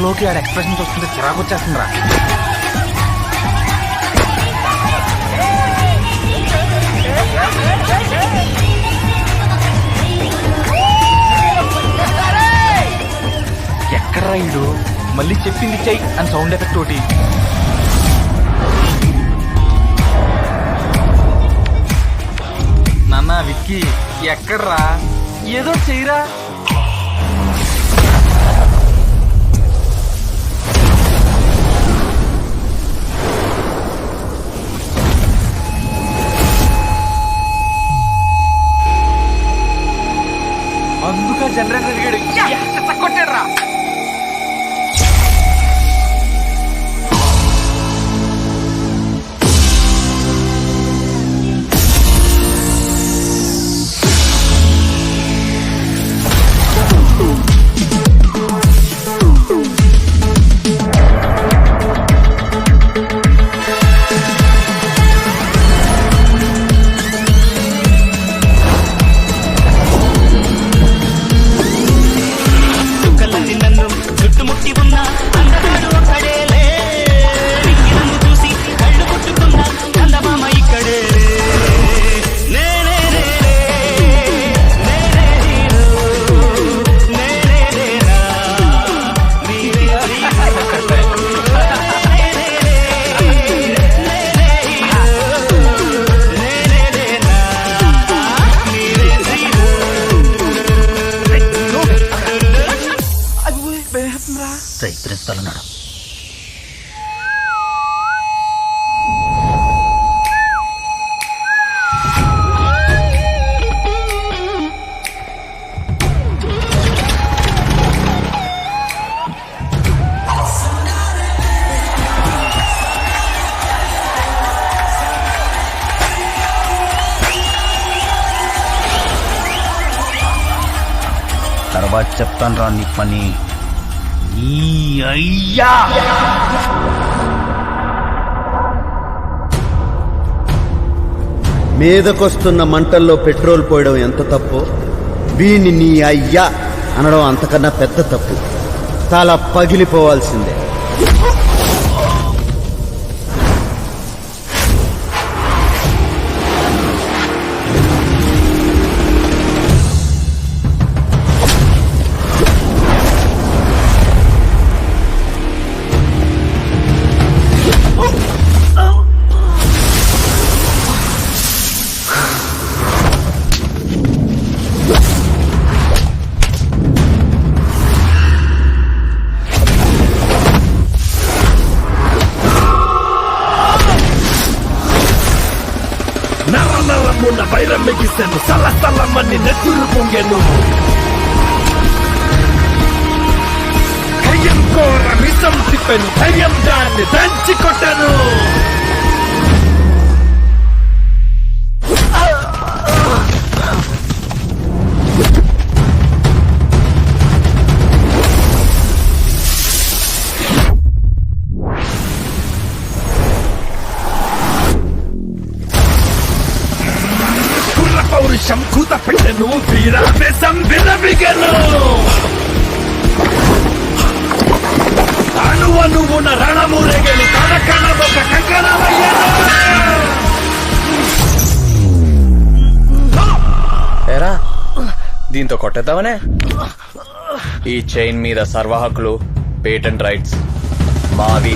కెమెరాలోకి ఆడ ఎక్స్ప్రెషన్ చూస్తుంటే చిరాకు వచ్చేస్తుందిరా. ఎక్కడ్రా ఇడు? మళ్ళీ చెప్పింది చెయ్యి అని సౌండ్ ఎఫెక్ట్ ఒకటి. నాన్న విక్కీ ఎక్కడ్రా? ఏదో చెయ్యరా. అందుక జనరేటర్ అడిగాడు, కొట్టాడ్రా. ప్రిన్సిపల్ ఉన్నాడు. తర్వాత చెప్తాను రా నీ పని. అయ్యా మీదకొస్తున్న మంటల్లో పెట్రోల్ పోయడం ఎంత తప్పు, వీణ్ణి నీ అయ్యా అనడం అంతకన్నా పెద్ద తప్పు. తల పగిలిపోవాల్సిందే. నరమున వైరం మిగిసెను, సలసలమని నెత్తురు పొంగెను. కయ్యం కోర మిసం తిప్పెను, ధైర్యం దాన్ని దంచి కొట్టను. పౌరుషం కూత పెట్టెను, వీరావేశం విరవిగెను. అణువణువున రణమురెగెను, కణకణమొక కంకణమయ్యెను. ఏరా దీంతో కొట్టేద్దామనే. ఈ చైన్ మీద సర్వ హక్కులు, పేటెంట్ రైట్స్ మావి.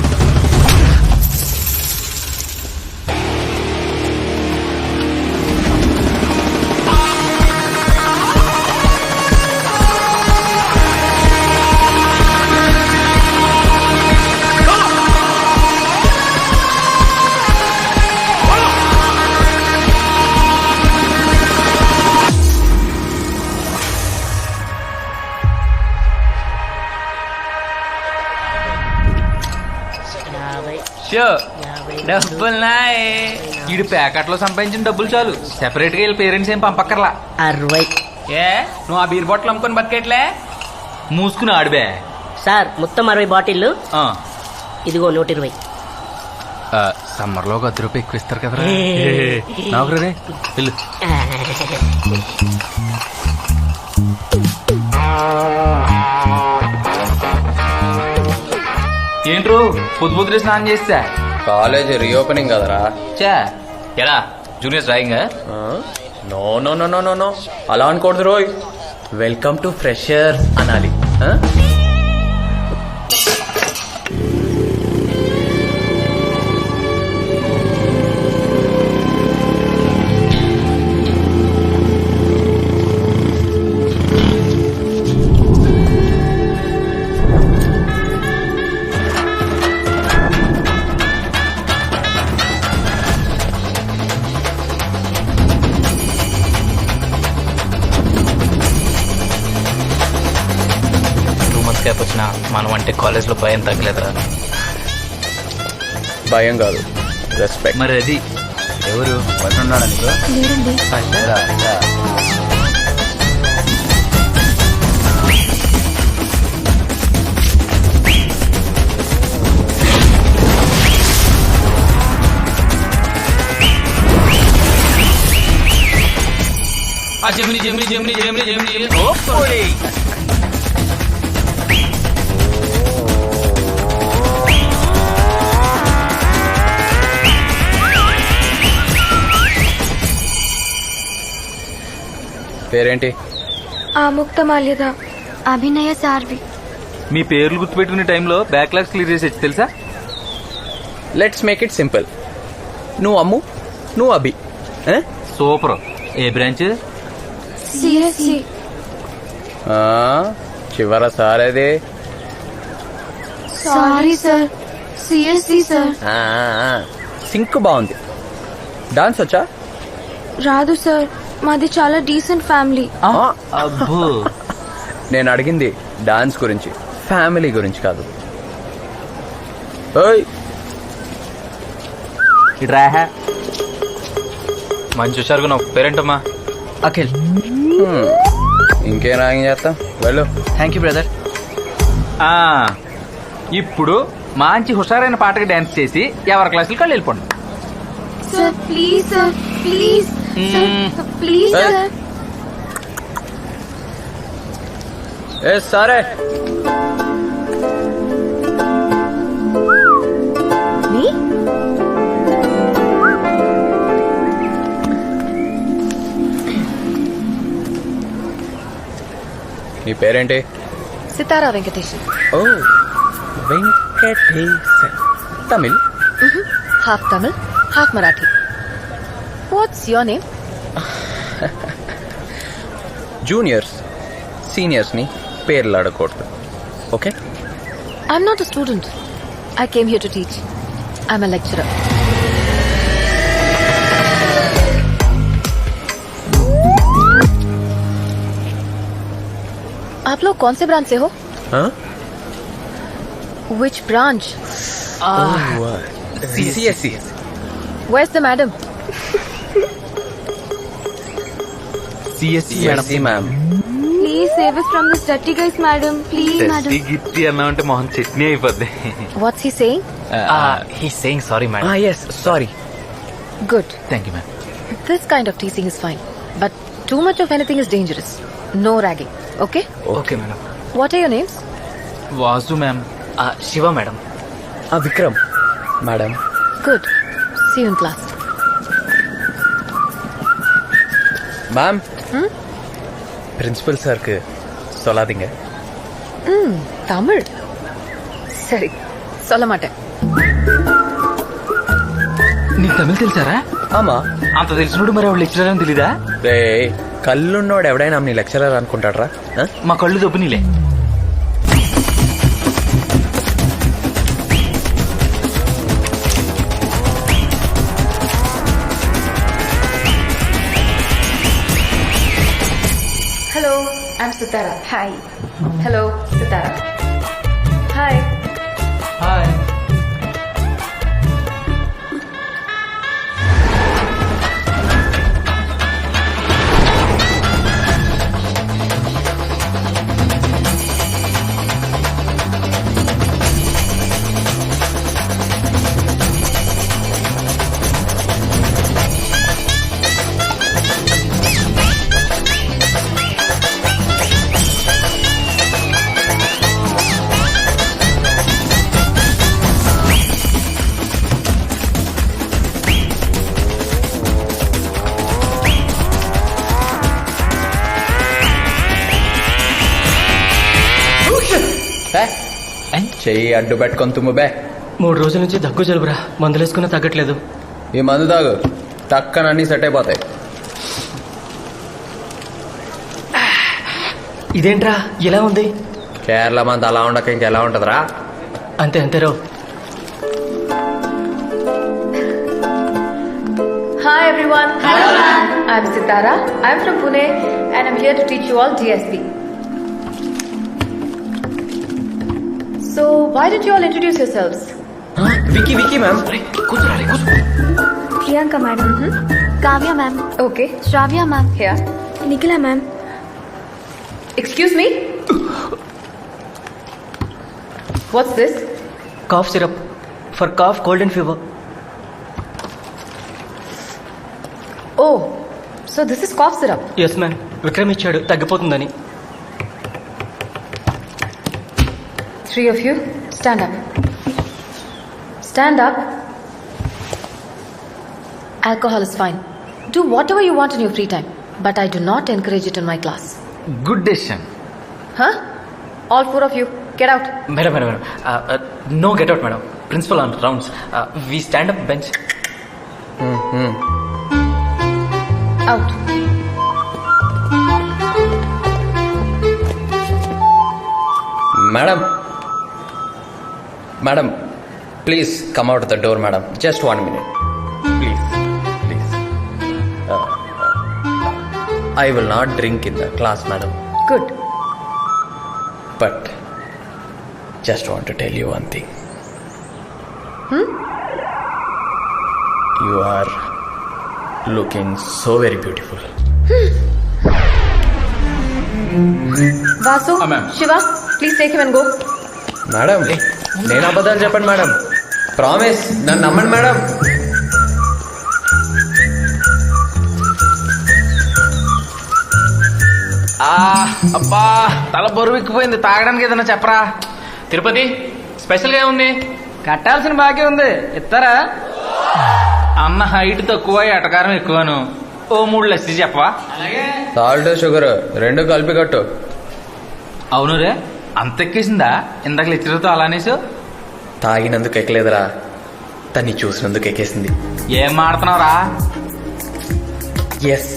డబ్బులున్నాయి. ఈడు ప్యాకెట్లో సంపాదించిన డబ్బులు చాలు, సెపరేట్ గా వీళ్ళ పేరెంట్స్ ఏం పంపక్కర్లా. 60. ఏ నువ్వు ఆ బీర్ బాటిల్ అమ్ముకొని బతికేట్లే? మూసుకుని ఆడిబే. సార్ మొత్తం 60 బాటిల్లు. ఇదిగో 120. సమ్మర్ లో 10 రూపాయలు ఎక్కువ ఇస్తారు కదరా. నాకు రే వెళ్ళు. ఏంట్రో పొద్దు స్నానం చేస్తా కాలేజ్ రీఓపెనింగ్ కదరా. చా ఎలా juniors drawing no no no no no no అలా అనకూడదు రోయ్. వెల్కమ్ టు ఫ్రెషర్ అనాలి. ఆ? క్యాప్ వచ్చిన మనం అంటే కాలేజ్ లో భయం తగ్గలేదురా. భయం కాదు, రెస్పెక్ట్. మరి అది ఎవరు పట్టున్నాడా నీకు? రా, రా. జమిని జమిని జమిని జమిని జమిని ఓ పోడి. పేరేంటి? ముక్తమాల్యద అభినయ సార్వి. మీ పేర్లు గుర్తుపెట్టుకునే టైంలో బ్యాక్లాగ్స్ క్లియర్ చేసి తెలుసా? Let's make it simple. నువ్వు అమ్ము, నువ్వు అభి. సూపర్. ఏ బ్రాంచ్? సిఎస్సి. చివర సారేది. Sorry sir, CSC sir. సింక్ బాగుంది. డాన్స్ వచ్చా? రాదు సార్, మాది చాలా డీసెంట్ ఫ్యామిలీ. అబ్బో. నేను అడిగింది డాన్స్ గురించి, ఫ్యామిలీ గురించి కాదు. ఓయ్ ఇట్రా. మంచి హుషారుగా నా పేరేంటమ్మా? అఖిల్. ఇంకేం రాయం చేస్తాం, వెళ్ళు. Thank you brother. ఇప్పుడు మంచి హుషారైన పాటకి డాన్స్ చేసి ఎవరి క్లాసులకు వాళ్ళు వెళ్ళిపోండి. Sir please sir, please sir, please sir. ఏ సారే. నీ పేరేంటి? Sitara Venkatesan. Oh Venkatesan. Tamil? Half Tamil, half Marathi. What's your name? Juniors seniors ని పేర్లు అడగకూడదు, okay? I'm not a student. I came here to teach. I'm a lecturer. आप लोग कौन से ब्रांच से हो? Which branch? CSE. Where's the madam? CSE ma'am. Please save us from this dirty guys, madam. Please, madam. గిట్టి అన్నామంటే మొహం చట్నీ అయిపోద్ది. What's he saying? He saying sorry madam. Yes, sorry. Good. Thank you ma'am. This kind of teasing is fine, but too much of anything is dangerous. No ragging. Okay? Okay madam. What are your names? Vasu ma'am. Shiva madam. Vikram madam. Good. See you in class. Ma'am, principal சாருக்கு சொல்லாதீங்க. தமிழ் சரி, சொல்ல மாட்டேன். నీకు తమిళ తెలుసారా? ఆమా. అంత తెలిసినోడు మరి ఎవరు lecturer అని తెలీదా? రే, కళ్ళున్నోడు ఎవడైనా నీ లెక్చరర్ అనుకుంటాడ్రా? మా కళ్ళు దొబ్బినీలే. Hello, I'm Sitara. Hi. Hello, Sitara. Hi. Hi. చెయ్యి అడ్డు పెట్టుకొని తుమ్ము బే. 3 రోజుల నుంచి దగ్గు జలుబురా, మందులేసుకున్నా తగ్గట్లేదు. ఈ మందు తాగు, టక్కన అన్నీ సెట్ అయిపోతాయి. ఇదేంట్రా ఎలా ఉంది? కేరళ మంది అలా ఉండక ఇంకెలా ఉంటదిరా? అంతే అంతేరో. Hi everyone. Hello ma'am. I'm Sitara. I'm from Pune and I'm here to teach you all DSP. So, why did you all introduce yourselves? Vicky Vicky ma'am. Priyanka madam. Kavya ma'am. Okay. Shravya ma'am. Here. Nikila ma'am. Excuse me? What's this? Cough syrup for cough, cold and fever. Oh, so this is cough syrup. Yes ma'am, Vikram ఇచ్చాడు తగ్గిపోతుందని. 3 of you, stand up. Stand up. Alcohol is fine. Do whatever you want in your free time, but I do not encourage it in my class. Good decision. Huh? All 4 of you, get out. Madam madam madam, no get out madam. Principal on rounds. We stand up bench. Out. Madam madam, please come out the door madam. Just 1 minute please please. I will not drink in the class madam, Good. But just want to tell you one thing. You are looking so very beautiful. Vasu, ma'am. Shiva, please take him and go. Madam నేను అబద్ధాలు చెప్పండి madam, promise, నన్ను నమ్మండి madam. అబ్బా తల బరువు ఎక్కిపోయింది. తాగడానికి ఏదైనా చెప్పరా? తిరుపతి స్పెషల్గా ఉంది. కట్టాల్సిన బాకీ ఉంది, ఇస్తారా? అన్న హైట్ తక్కువ, ఎటకారం ఎక్కువను. ఓ 3 లస్సీ చెప్పవా? సాల్ట్ షుగర్ 2 కలిపి కట్టు. అవును రే, అంత ఎక్కేసిందా? ఇందాక లెక్చరర్తో అలానేసు. తాగినందుకు ఎక్కలేదురా, తన్ని చూసినందుకు ఎక్కేసింది. ఏం మాడుతున్నావురా? ఎస్,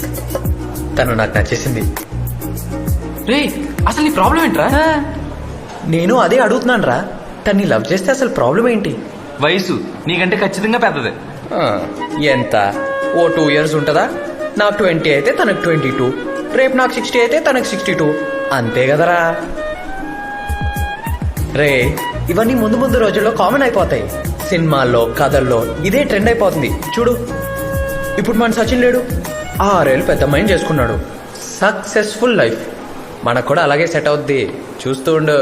తను నాకు నచ్చేసింది. రే అసలు నీ ప్రాబ్లం ఏంట్రా? నేను అదే అడుగుతున్నాను రా, తన్ని లవ్ చేస్తే అసలు ప్రాబ్లం ఏంటి? వయసు నీకంటే ఖచ్చితంగా పెద్దది. ఆ, ఎంత? ఓ 2 years ఉంటుందా? నాకు 20 అయితే తనకు 22, రేపు నాకు 60 అయితే తనకు 62, అంతే కదరా? రే ఇవన్నీ ముందు ముందు రోజుల్లో కామన్ అయిపోతాయి. సినిమాల్లో, కథల్లో ఇదే ట్రెండ్ అయిపోతుంది. చూడు, ఇప్పుడు మన సచిన్ లేడు, 6 ఏళ్ళు పెద్ద మైండ్ చేసుకున్నాడు, సక్సెస్ఫుల్ లైఫ్. మనకు కూడా అలాగే సెట్ అవుద్ది, చూస్తూ ఉండు.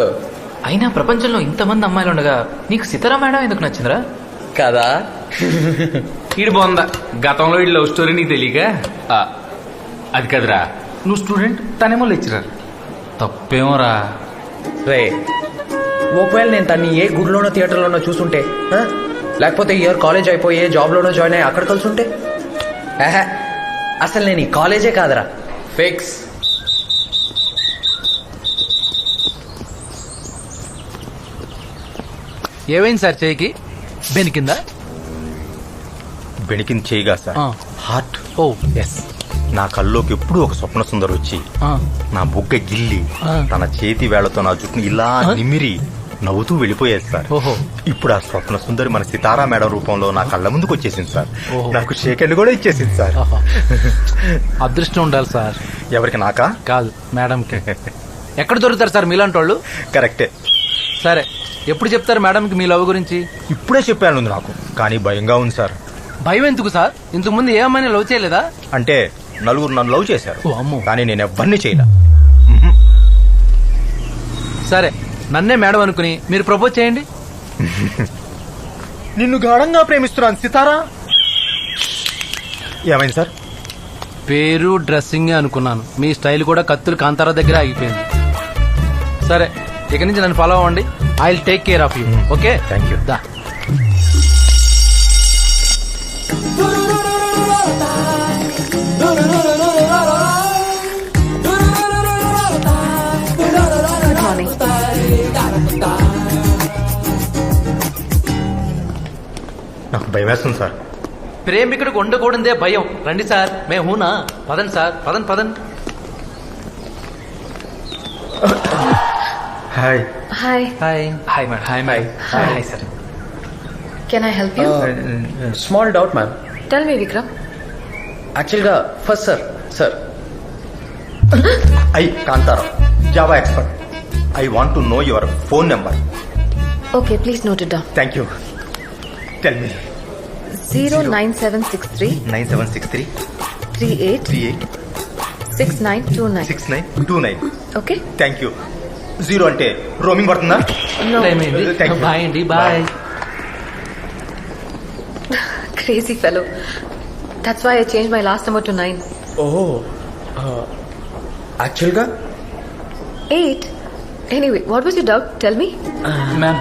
అయినా ప్రపంచంలో ఇంతమంది అమ్మాయిలు ఉండగా నీకు సితారా మేడం ఎందుకు నచ్చిందిరా? కదా? ఈడు బాగుందా? గతంలో ఈ లవ్ స్టోరీ నీకు తెలియక? అది కదరా, నువ్వు స్టూడెంట్, తనేమో లెక్చరర్. తప్పేమోరా. రే ఒకవేళ నేను తన్ని ఏ గుడిలోనో థియేటర్లోనో చూసుంటే, లేకపోతే ఇయర్ కాలేజ్ అయిపోయి ఏ జాబ్లోనో జాయిన్ అయ్యి అక్కడ కలుసుంటే, అసలు నేను ఈ కాలేజే కాదరా, ఫిక్స్. ఏమైంది సార్ చేయికి? బెనికిందా? బెణికింది చేయగా సార్, హార్ట్. ఓ ఎస్, నా కల్లోకి ఎప్పుడు ఒక స్వప్న సుందరి వచ్చి నా బుగ్గ గిల్లి తన చేతి వేళ్లతో నా జుట్టుని ఇలా నిమిరి నవ్వుతూ వెళ్ళిపోయేది సార్. ఓహో. ఇప్పుడు ఆ స్వప్న సుందరి మన సితారా మేడం రూపంలో నా కళ్ళ ముందుకు వచ్చేసింది సార్. నాకు షేక్ హ్యాండ్ కూడా ఇచ్చేసింది సార్. అదృష్టం ఉండాలి సార్. ఎవరికి? నాకా? కాదు, మేడంకి. ఎక్కడ దొరుకుతారు సార్ మీలాంటి వాళ్ళు? కరెక్టే. సరే, ఎప్పుడు చెప్తారు మేడంకి మీ లవ్ గురించి? ఇప్పుడే చెప్పాను నాకు, కానీ భయంగా ఉంది సార్. భయం ఎందుకు సార్? ఇంతకు ముందు ఏ అమ్మాయిని లవ్ చేయలేదా? అంటే నలుగురు నన్ను లవ్ చేశారు, ఓ అమ్మో. కానీ నేను ఎవరిని చేయలే. సరే, నన్నే మేడం అనుకుని మీరు ప్రపోజ్ చేయండి. నిన్ను గాఢంగా ప్రేమిస్తున్నాను సితారా. ఏమైంది సార్? పేరు డ్రెస్సింగ్ అనుకున్నాను, మీ స్టైల్ కూడా కత్తులు కాంతారా దగ్గర ఆగిపోయింది. సరే, ఇక నుంచి నన్ను ఫాలో అవ్వండి. I will take care of you. Okay, thank you. దా. Good morning. భయం వేస్తుంది సార్. ప్రేమికుడికి ఉండకూడదే భయం. రండి సార్, మే హూనా. పదండి సార్, పదండి పదండి. Hi. Hi. Hi. Hi madam. Hi hi hi sir. Can I help you? Small doubt ma'am. Tell me, Vikram. యాక్చువల్గా first sir I Kantharao, Java expert. I want to know your phone number. Okay, please note it down. Thank you. Tell me. 09763 9763 38 38 6929. 6929. Okay? Thank you. 0 అంటే roaming పడుతుందా? No. Thank you. Bye అండి, bye. Crazy fellow. That's why I changed my last number to 9. ఓహో యాక్చువల్గా 8? Anyway, what was your doubt? Tell me. Ma'am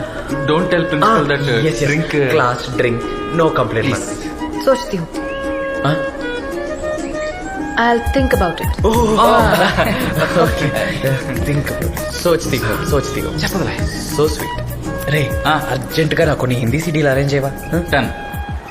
don't tell principal that drink class drink no complaint ma'am. सोचती हूँ. I'll think about it. Think సోచ్ దిగో చెప్పదులే. So sweet రే urgent గా నాకు కొన్ని హిందీ సీడీలు అరేంజ్ చేయవా? డన్.